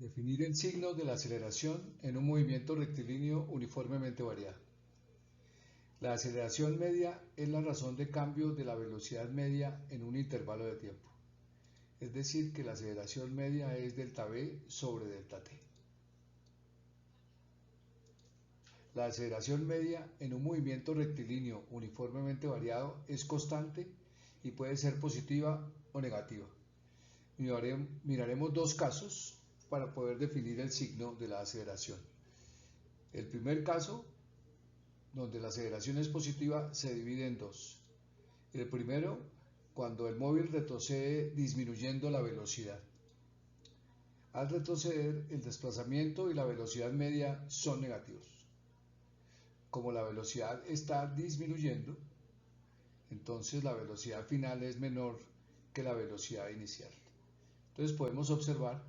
Definir el signo de la aceleración en un movimiento rectilíneo uniformemente variado. La aceleración media es la razón de cambio de la velocidad media en un intervalo de tiempo. Es decir, que la aceleración media es delta v sobre delta t. La aceleración media en un movimiento rectilíneo uniformemente variado es constante y puede ser positiva o negativa. Miraremos dos casos para poder definir el signo de la aceleración. El primer caso, donde la aceleración es positiva, se divide en dos. El primero, cuando el móvil retrocede disminuyendo la velocidad. Al retroceder, el desplazamiento y la velocidad media son negativos. Como la velocidad está disminuyendo, entonces la velocidad final es menor que la velocidad inicial. Entonces podemos observar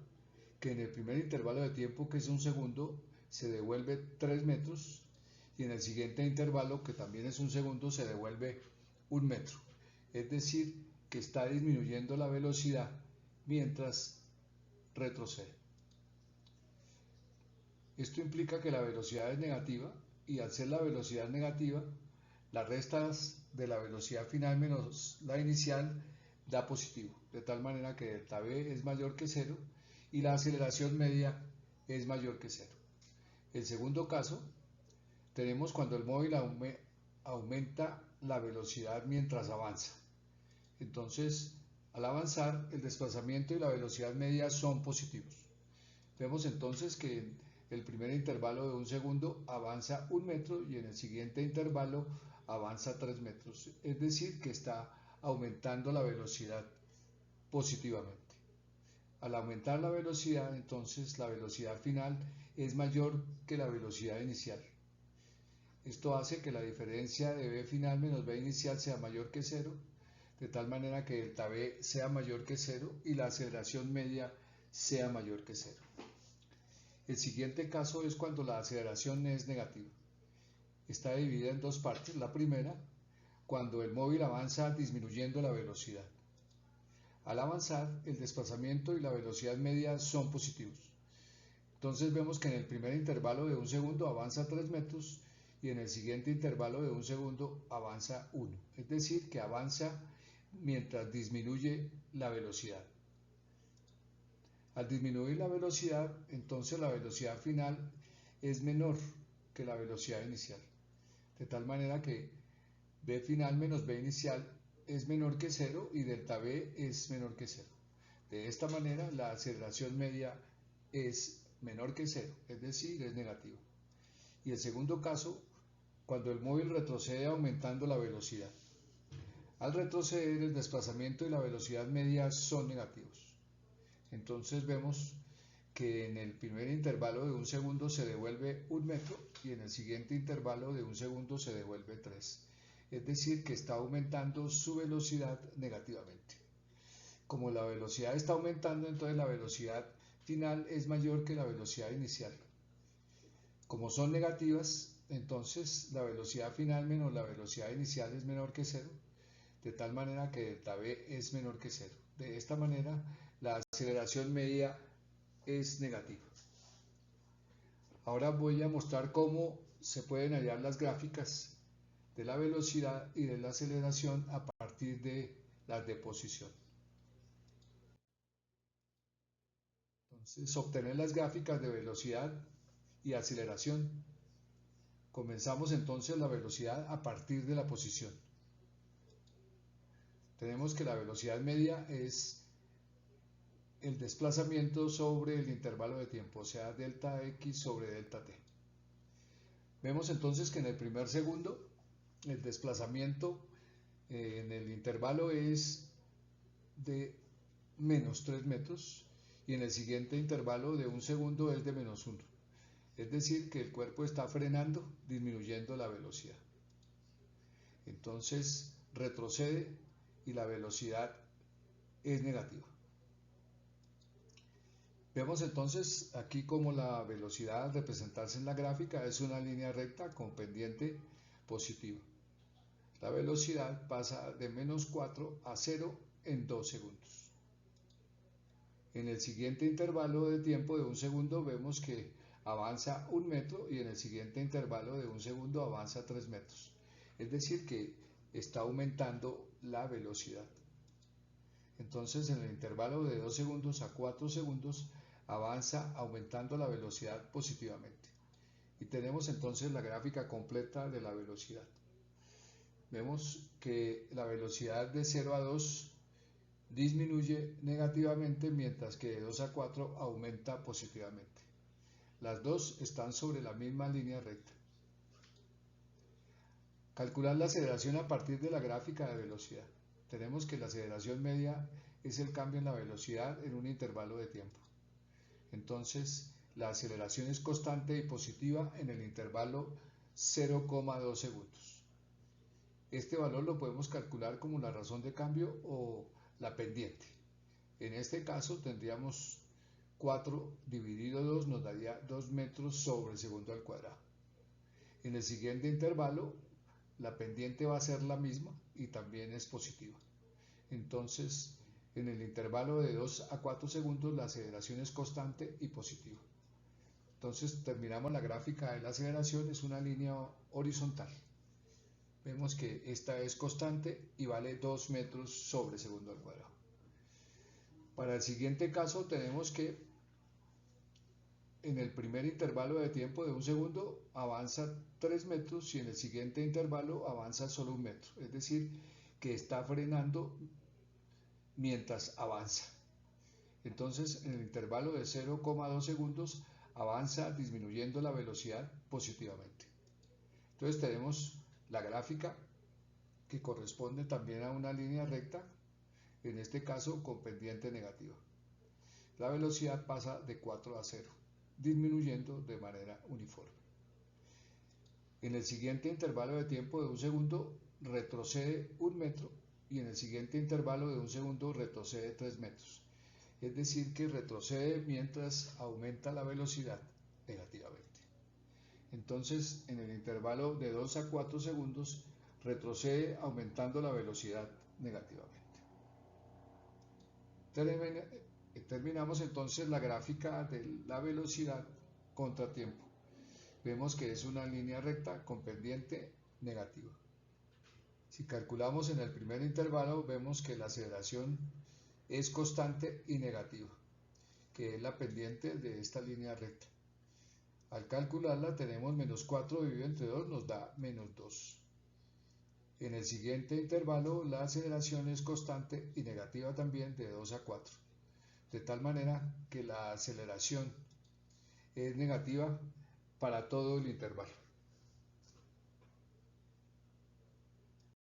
que en el primer intervalo de tiempo, que es un segundo, se devuelve 3 metros y en el siguiente intervalo, que también es un segundo, se devuelve 1 metro. Es decir, que está disminuyendo la velocidad mientras retrocede. Esto implica que la velocidad es negativa y al ser la velocidad negativa, las restas de la velocidad final menos la inicial da positivo, de tal manera que delta v es mayor que 0 y la aceleración media es mayor que 0. El segundo caso, tenemos cuando el móvil aumenta la velocidad mientras avanza. Entonces, al avanzar, el desplazamiento y la velocidad media son positivos. Vemos entonces que en el primer intervalo de un segundo avanza 1 metro y en el siguiente intervalo avanza 3 metros. Es decir, que está aumentando la velocidad positivamente. Al aumentar la velocidad, entonces la velocidad final es mayor que la velocidad inicial. Esto hace que la diferencia de v final menos v inicial sea mayor que 0, de tal manera que delta v sea mayor que 0 y la aceleración media sea mayor que 0. El siguiente caso es cuando la aceleración es negativa. Está dividida en dos partes. La primera, cuando el móvil avanza disminuyendo la velocidad. Al avanzar, el desplazamiento y la velocidad media son positivos. Entonces vemos que en el primer intervalo de un segundo avanza 3 metros y en el siguiente intervalo de un segundo avanza 1. Es decir, que avanza mientras disminuye la velocidad. Al disminuir la velocidad, entonces la velocidad final es menor que la velocidad inicial. De tal manera que v final menos v inicial es menor que 0 y delta v es menor que 0. De esta manera la aceleración media es menor que 0, es decir, es negativa. Y el segundo caso, cuando el móvil retrocede aumentando la velocidad. Al retroceder, el desplazamiento y la velocidad media son negativos. Entonces vemos que en el primer intervalo de un segundo se devuelve 1 metro y en el siguiente intervalo de un segundo se devuelve 3. Es decir, que está aumentando su velocidad negativamente. Como la velocidad está aumentando, entonces la velocidad final es mayor que la velocidad inicial. Como son negativas, entonces la velocidad final menos la velocidad inicial es menor que 0, de tal manera que delta v es menor que 0. De esta manera, la aceleración media es negativa. Ahora voy a mostrar cómo se pueden hallar las gráficas de la velocidad y de la aceleración a partir de las de posición. Entonces, obtener las gráficas de velocidad y aceleración. Comenzamos entonces la velocidad a partir de la posición. Tenemos que la velocidad media es el desplazamiento sobre el intervalo de tiempo, o sea, delta x sobre delta t. Vemos entonces que en el primer segundo el desplazamiento en el intervalo es de menos 3 metros y en el siguiente intervalo de un segundo es de menos 1. Es decir, que el cuerpo está frenando, disminuyendo la velocidad. Entonces retrocede y la velocidad es negativa. Vemos entonces aquí como la velocidad al representarse en la gráfica es una línea recta con pendiente positiva. La velocidad pasa de menos 4 a 0 en 2 segundos. En el siguiente intervalo de tiempo de 1 segundo vemos que avanza 1 metro y en el siguiente intervalo de 1 segundo avanza 3 metros. Es decir, que está aumentando la velocidad. Entonces, en el intervalo de 2 segundos a 4 segundos avanza aumentando la velocidad positivamente. Y tenemos entonces la gráfica completa de la velocidad. Vemos que la velocidad de 0 a 2 disminuye negativamente, mientras que de 2 a 4 aumenta positivamente. Las dos están sobre la misma línea recta. Calcular la aceleración a partir de la gráfica de velocidad. Tenemos que la aceleración media es el cambio en la velocidad en un intervalo de tiempo. Entonces, la aceleración es constante y positiva en el intervalo 0,2 segundos. Este valor lo podemos calcular como la razón de cambio o la pendiente. En este caso tendríamos 4 dividido 2 nos daría 2 metros sobre segundo al cuadrado. En el siguiente intervalo la pendiente va a ser la misma y también es positiva. Entonces, en el intervalo de 2 a 4 segundos la aceleración es constante y positiva. Entonces terminamos la gráfica de la aceleración, es una línea horizontal. Vemos que esta es constante y vale 2 metros sobre segundo al cuadrado. Para el siguiente caso tenemos que en el primer intervalo de tiempo de 1 segundo avanza 3 metros y en el siguiente intervalo avanza solo 1 metro. Es decir, que está frenando mientras avanza. Entonces, en el intervalo de 0,2 segundos avanza disminuyendo la velocidad positivamente. Entonces tenemos la gráfica que corresponde también a una línea recta, en este caso con pendiente negativa. La velocidad pasa de 4 a 0, disminuyendo de manera uniforme. En el siguiente intervalo de tiempo de 1 segundo retrocede 1 metro y en el siguiente intervalo de 1 segundo retrocede 3 metros. Es decir, que retrocede mientras aumenta la velocidad negativamente. Entonces, en el intervalo de 2 a 4 segundos retrocede aumentando la velocidad negativamente. Terminamos entonces la gráfica de la velocidad contra tiempo. Vemos que es una línea recta con pendiente negativa. Si calculamos en el primer intervalo, vemos que la aceleración es constante y negativa, que es la pendiente de esta línea recta. Al calcularla tenemos menos 4 dividido entre 2 nos da menos 2. En el siguiente intervalo la aceleración es constante y negativa también de 2 a 4. De tal manera que la aceleración es negativa para todo el intervalo.